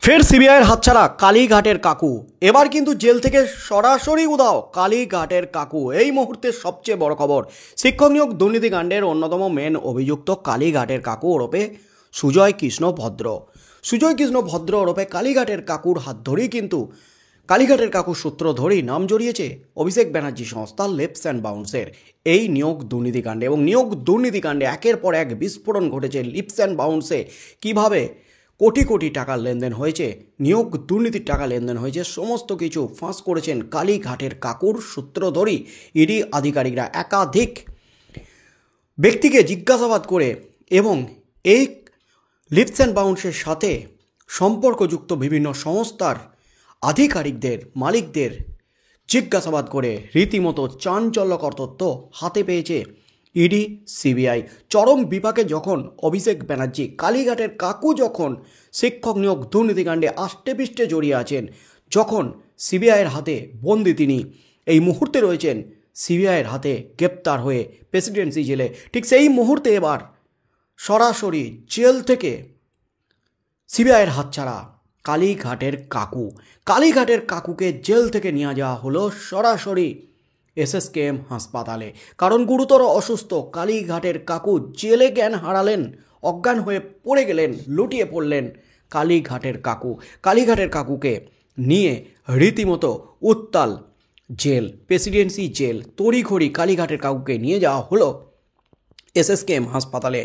ফের সিবিআইয়ের হাতছাড়া কালীঘাটের কাকু। এবার কিন্তু জেল থেকে সরাসরি উধাও কালীঘাটের কাকু। এই মুহূর্তের সবচেয়ে বড় খবর, শিক্ষক নিয়োগ দুর্নীতিকাণ্ডের অন্যতম মেন অভিযুক্ত কালীঘাটের কাকু ওরফে সুজয় কৃষ্ণ ভদ্র। সুজয় কৃষ্ণ ভদ্র ওরফে কালীঘাটের কাকুর হাত ধরেই কিন্তু কালীঘাটের কাকুর সূত্র ধরেই নাম জড়িয়েছে অভিষেক ব্যানার্জি সংস্থা লেপস অ্যান্ড বাউন্সের এই নিয়োগ দুর্নীতিকাণ্ডে। এবং নিয়োগ দুর্নীতিকাণ্ডে একের পর এক বিস্ফোরণ ঘটেছে। লিপস অ্যান্ড বাউন্সে কীভাবে কোটি কোটি টাকার লেনদেন হয়েছে, নিয়োগ দুর্নীতির টাকা লেনদেন হয়েছে, সমস্ত কিছু ফাঁস করেছেন কালীঘাটের কাকুর সূত্র ধরেই ইডি আধিকারিকরা একাধিক ব্যক্তিকে জিজ্ঞাসাবাদ করে এবং এই লিপস অ্যান্ড বাউন্সের সাথে সম্পর্কযুক্ত বিভিন্ন সংস্থার আধিকারিকদের মালিকদের জিজ্ঞাসাবাদ করে রীতিমতো চাঞ্চল্যকর তথ্য হাতে পেয়েছে ইডি সিবিআই। চরম বিপাকে যখন অভিষেক ব্যানার্জি কালীঘাটের কাকু যখন শিক্ষক নিয়োগ দুর্নীতিকাণ্ডে আষ্টেপৃষ্টে জড়িয়ে আছেন, যখন সিবিআইয়ের হাতে বন্দি তিনি এই মুহূর্তে রয়েছেন সিবিআইয়ের হাতে গ্রেপ্তার হয়ে প্রেসিডেন্সি জেলে, ঠিক সেই মুহূর্তে এবার সরাসরি জেল থেকে সিবিআইয়ের হাতছাড়া কালীঘাটের কাকু। কালীঘাটের কাকুকে জেল থেকে নিয়ে যাওয়া হলো সরাসরি এসএসকেএম হাসপাতালে, কারণ গুরুতর অসুস্থ কালীঘাটের কাকু জেলে জ্ঞান হারালেন, অজ্ঞান হয়ে পড়ে গেলেন, লুটিয়ে পড়লেন কালীঘাটের কাকু। কালীঘাটের কাকুকে নিয়ে রীতিমতো উত্তাল জেল, প্রেসিডেন্সি জেল, তড়িঘড়ি কালীঘাটের কাকুকে নিয়ে যাওয়া হলো এসএসকেএম হাসপাতালে।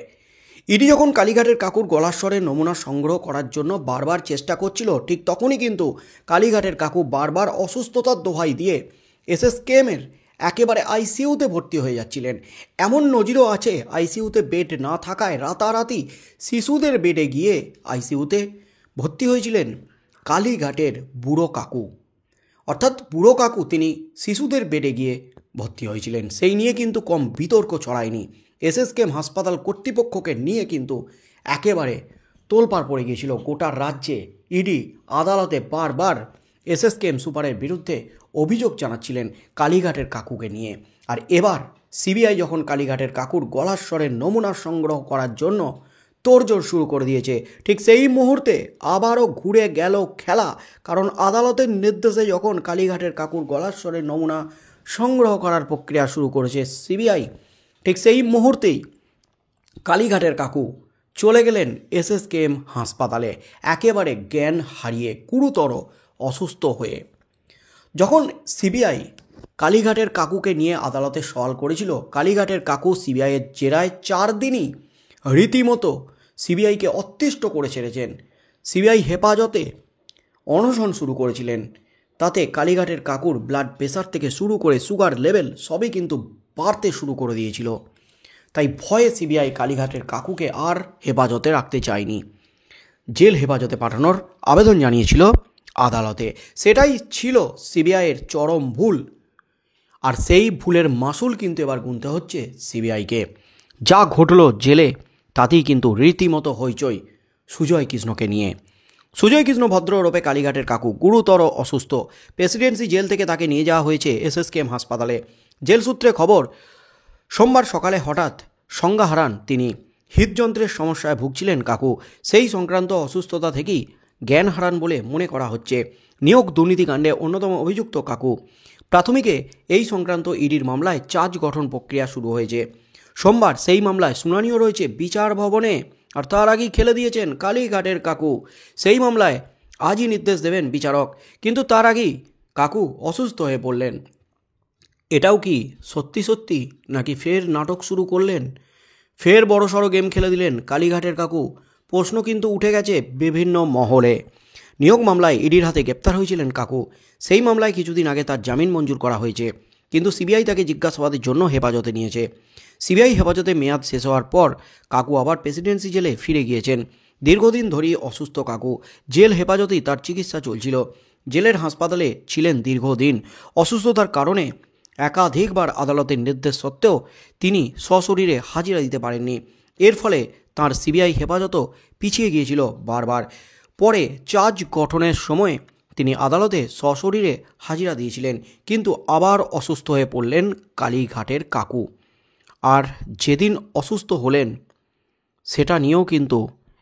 ইডি যখন কালীঘাটের কাকুর গলার স্বরের নমুনা সংগ্রহ করার জন্য বারবার চেষ্টা করছিল, ঠিক তখনই কিন্তু কালীঘাটের কাকু বারবার অসুস্থতার দোহাই দিয়ে এসএসকেএমের একেবারে আইসিইউতে ভর্তি হয়ে যাচ্ছিলেন। এমন নজিরও আছে আইসিইউতে বেড না থাকায় রাতারাতি শিশুদের বেডে গিয়ে আইসিইউতে ভর্তি হয়েছিলেন কালীঘাটের বুড়ো কাকু। অর্থাৎ বুড়ো কাকু তিনি শিশুদের বেডে গিয়ে ভর্তি হয়েছিলেন। সেই নিয়ে কিন্তু কম বিতর্ক ছড়ায়নি। এসএসকেএম হাসপাতাল কর্তৃপক্ষকে নিয়ে কিন্তু একেবারে তোলপাড় পড়ে গিয়েছিল গোটা রাজ্যে। ইডি আদালতে বারবার এসএসকেএম সুপারের বিরুদ্ধে অভিযোগ জানাচ্ছিলেন কালীঘাটের কাকুকে নিয়ে। আর এবার সিবিআই যখন কালীঘাটের কাকুর গলার স্বরের নমুনা সংগ্রহ করার জন্য তোড়জোড় শুরু করে দিয়েছে, ঠিক সেই মুহূর্তে আবারও ঘুরে গেল খেলা। কারণ আদালতের নির্দেশে যখন কালীঘাটের কাকুর গলার স্বরের নমুনা সংগ্রহ করার প্রক্রিয়া শুরু করেছে সিবিআই, ঠিক সেই মুহূর্তেই কালীঘাটের কাকু চলে গেলেন এসএসকেএম হাসপাতালে একেবারে জ্ঞান হারিয়ে, গুরুতর অসুস্থ হয়ে। যখন সিবিআই কালীঘাটের কাকুকে নিয়ে আদালতে সওয়াল করেছিল, কালীঘাটের কাকু সিবিআইয়ের জেরায় 4 দিনই রীতিমতো সিবিআইকে অতিষ্ঠ করে ছেড়েছেন। সিবিআই হেফাজতে অনশন শুরু করেছিলেন। তাতে কালীঘাটের কাকুর ব্লাড প্রেশার থেকে শুরু করে সুগার লেভেল সবই কিন্তু বাড়তে শুরু করে দিয়েছিল। তাই ভয়ে সিবিআই কালীঘাটের কাকুকে আর হেফাজতে রাখতে চায়নি, জেল হেফাজতে পাঠানোর আবেদন জানিয়েছিল আদালতে। সেটাই ছিল সিবিআইয়ের চরম ভুল। আর সেই ভুলের মাসুল কিন্তু এবার গুনতে হচ্ছে সিবিআইকে। যা ঘটল জেলে তাতেই কিন্তু রীতিমতো হইচই সুজয় কৃষ্ণকে নিয়ে। সুজয় কৃষ্ণ ভদ্র ওরফে কালীঘাটের কাকু গুরুতর অসুস্থ। প্রেসিডেন্সি জেল থেকে তাকে নিয়ে যাওয়া হয়েছে এসএসকেএম হাসপাতালে। জেল সূত্রে খবর, সোমবার সকালে হঠাৎ সংজ্ঞা হারান তিনি। হৃদযন্ত্রের সমস্যায় ভুগছিলেন কাকু। সেই সংক্রান্ত অসুস্থতা থেকেই জ্ঞান হারান বলে মনে করা হচ্ছে নিয়োগ দুর্নীতিকাণ্ডে অন্যতম অভিযুক্ত কাকু। প্রাথমিকে এই সংক্রান্ত ইডির মামলায় চার্জ গঠন প্রক্রিয়া শুরু হয়েছে। সোমবার সেই মামলায় শুনানিও রয়েছে বিচার ভবনে। আর তার আগেই খেলে দিয়েছেন কালীঘাটের কাকু। সেই মামলায় আজই নির্দেশ দেবেন বিচারক, কিন্তু তার আগেই কাকু অসুস্থ হয়ে পড়লেন। এটাও কি সত্যি সত্যি, নাকি ফের নাটক শুরু করলেন, ফের বড়সড় গেম খেলে দিলেন কালীঘাটের কাকু? প্রশ্ন কিন্তু উঠে গেছে বিভিন্ন মহলে। নিয়োগ মামলায় ইডির হাতে গ্রেপ্তার হয়েছিলেন কাকু। সেই মামলায় কিছুদিন আগে তার জামিন মঞ্জুর করা হয়েছে, কিন্তু সিবিআই তাকে জিজ্ঞাসাবাদের জন্য হেফাজতে নিয়েছে। সিবিআই হেফাজতে মেয়াদ শেষ হওয়ার পর কাকু আবার প্রেসিডেন্সি জেলে ফিরে গিয়েছেন। দীর্ঘদিন ধরেই অসুস্থ কাকু, জেল হেফাজতেই তার চিকিৎসা চলছিল। জেলের হাসপাতালে ছিলেন দীর্ঘদিন। অসুস্থতার কারণে একাধিকবার আদালতের নির্দেশ সত্ত্বেও তিনি সশরীরে হাজিরা দিতে পারেননি। এর ফলে তাঁর সিবিআই হেফাজতও পিছিয়ে গিয়েছিল বারবার। পরে চার্জ গঠনের সময় তিনি আদালতে সশরীরে হাজিরা দিয়েছিলেন, কিন্তু আবার অসুস্থ হয়ে পড়লেন কালীঘাটের কাকু। আর যেদিন অসুস্থ হলেন সেটা নিয়েও কিন্তু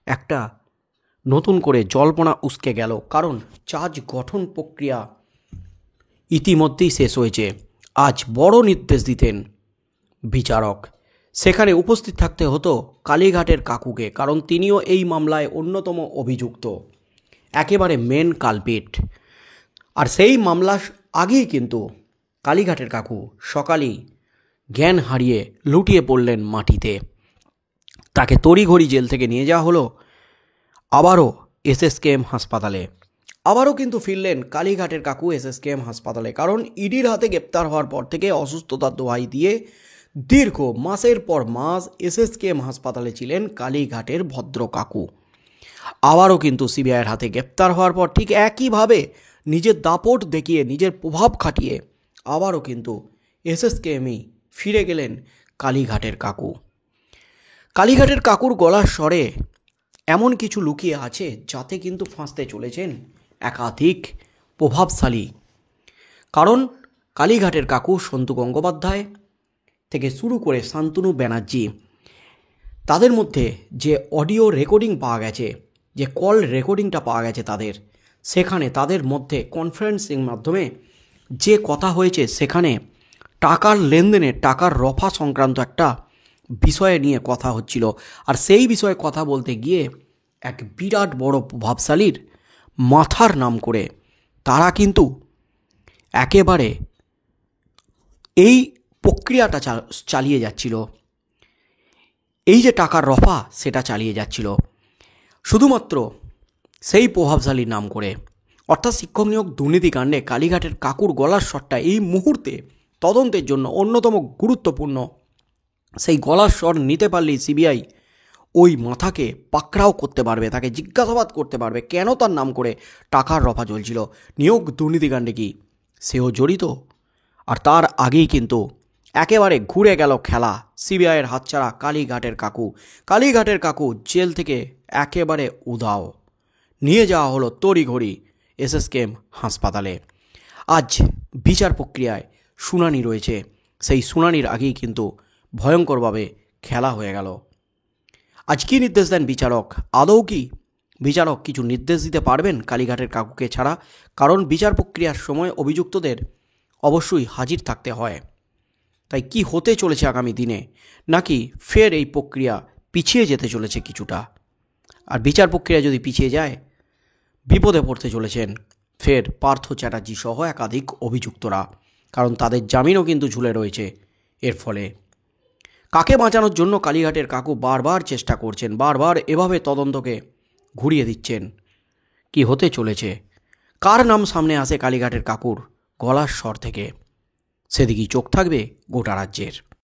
একটা নতুন করে জল্পনা উসকে গেল, কারণ চার্জ গঠন প্রক্রিয়া ইতিমধ্যেই শেষ হয়েছে। আজ বড় নির্দেশ দিতেন বিচারক, সেখানে উপস্থিত থাকতে হতো কালীঘাটের কাকুকে, কারণ তিনিও এই মামলায় অন্যতম অভিযুক্ত, একেবারে মেন কালপিট। আর সেই মামলার আগেই কিন্তু কালীঘাটের কাকু সকালেই জ্ঞান হারিয়ে লুটিয়ে পড়লেন মাটিতে। তাকে তড়িঘড়ি জেল থেকে নিয়ে যাওয়া হলো আবারও এসএসকেএম হাসপাতালে। আবারও কিন্তু ফিরলেন কালীঘাটের কাকু এসএসকেএম হাসপাতালে, কারণ ইডির হাতে গ্রেপ্তার হওয়ার পর থেকে অসুস্থতার দোহাই দিয়ে দীর্ঘ মাসের পর মাস এসএসকেএম হাসপাতালে ছিলেন কালীঘাটের ভদ্র কাকু। আবারও কিন্তু সিবিআইয়ের হাতে গ্রেপ্তার হওয়ার পর ঠিক একইভাবে নিজের দাপট দেখিয়ে, নিজের প্রভাব খাটিয়ে আবারও কিন্তু এসএসকেএমই ফিরে গেলেন কালীঘাটের কাকু। কালীঘাটের কাকুর গলার স্বরে এমন কিছু লুকিয়ে আছে যাতে কিন্তু ফাঁসতে চলেছেন একাধিক প্রভাবশালী। কারণ কালীঘাটের কাকু সন্তু গঙ্গোপাধ্যায় থেকে শুরু করে শান্তনু ব্যানার্জি, তাদের মধ্যে যে অডিও রেকর্ডিং পাওয়া গেছে, যে কল রেকর্ডিংটা পাওয়া গেছে তাদের, সেখানে তাদের মধ্যে কনফারেন্সিং মাধ্যমে যে কথা হয়েছে, সেখানে টাকার লেনদেনে, টাকার রফা সংক্রান্ত একটা বিষয়ে নিয়ে কথা হচ্ছিল। আর সেই বিষয়ে কথা বলতে গিয়ে এক বিরাট বড় প্রভাবশালীর মাথার নাম করে তারা কিন্তু একেবারে এই প্রক্রিয়াটা চালিয়ে যাচ্ছিল। এই যে টাকার রফা, সেটা চালিয়ে যাচ্ছিল শুধুমাত্র সেই প্রভাবশালীর নাম করে। অর্থাৎ শিক্ষক নিয়োগ দুর্নীতিকাণ্ডে কালীঘাটের কাকুর গলার স্বরটা এই মুহূর্তে তদন্তের জন্য অন্যতম গুরুত্বপূর্ণ। সেই গলার স্বর নিতে পারলেই সিবিআই ওই মাথাকে পাকড়াও করতে পারবে, তাকে জিজ্ঞাসাবাদ করতে পারবে কেন তার নাম করে টাকার রফা চলছিল, নিয়োগ দুর্নীতিকাণ্ডে কি সেও জড়িত। আর তার আগেই কিন্তু একেবারে ঘুরে গেল খেলা, সিবিআইয়ের হাতছাড়া কালীঘাটের কাকু। কালীঘাটের কাকু জেল থেকে একেবারে উধাও, নিয়ে যাওয়া হলো তড়িঘড়ি এসএসকেএম হাসপাতালে। আজ বিচার প্রক্রিয়ায় শুনানি রয়েছে, সেই শুনানির আগেই কিন্তু ভয়ঙ্করভাবে খেলা হয়ে গেল। আজ কী নির্দেশ দেন বিচারক? আদৌ কি বিচারক কিছু নির্দেশ দিতে পারবেন কালীঘাটের কাকুকে ছাড়া? কারণ বিচার প্রক্রিয়ার সময় অভিযুক্তদের অবশ্যই হাজির থাকতে হয়। তাই কি হতে চলেছে আগামী দিনে, নাকি ফের এই প্রক্রিয়া পিছিয়ে যেতে চলেছে কিছুটা? আর বিচার প্রক্রিয়া যদি পিছিয়ে যায়, বিপদে পড়তে চলেছেন ফের পার্থ চ্যাটার্জি সহ একাধিক অভিযুক্তরা, কারণ তাদের জামিনও কিন্তু ঝুলে রয়েছে। এর ফলে কাকে বাঁচানোর জন্য কালীঘাটের কাকু বারবার চেষ্টা করছেন, বারবার এভাবে তদন্তকে ঘুরিয়ে দিচ্ছেন। কি হতে চলেছে, কার নাম সামনে আসে কালীঘাটের কাকুর গলার স্বর থেকে, সেদিকেই চোখ থাকবে গোটা রাজ্যের।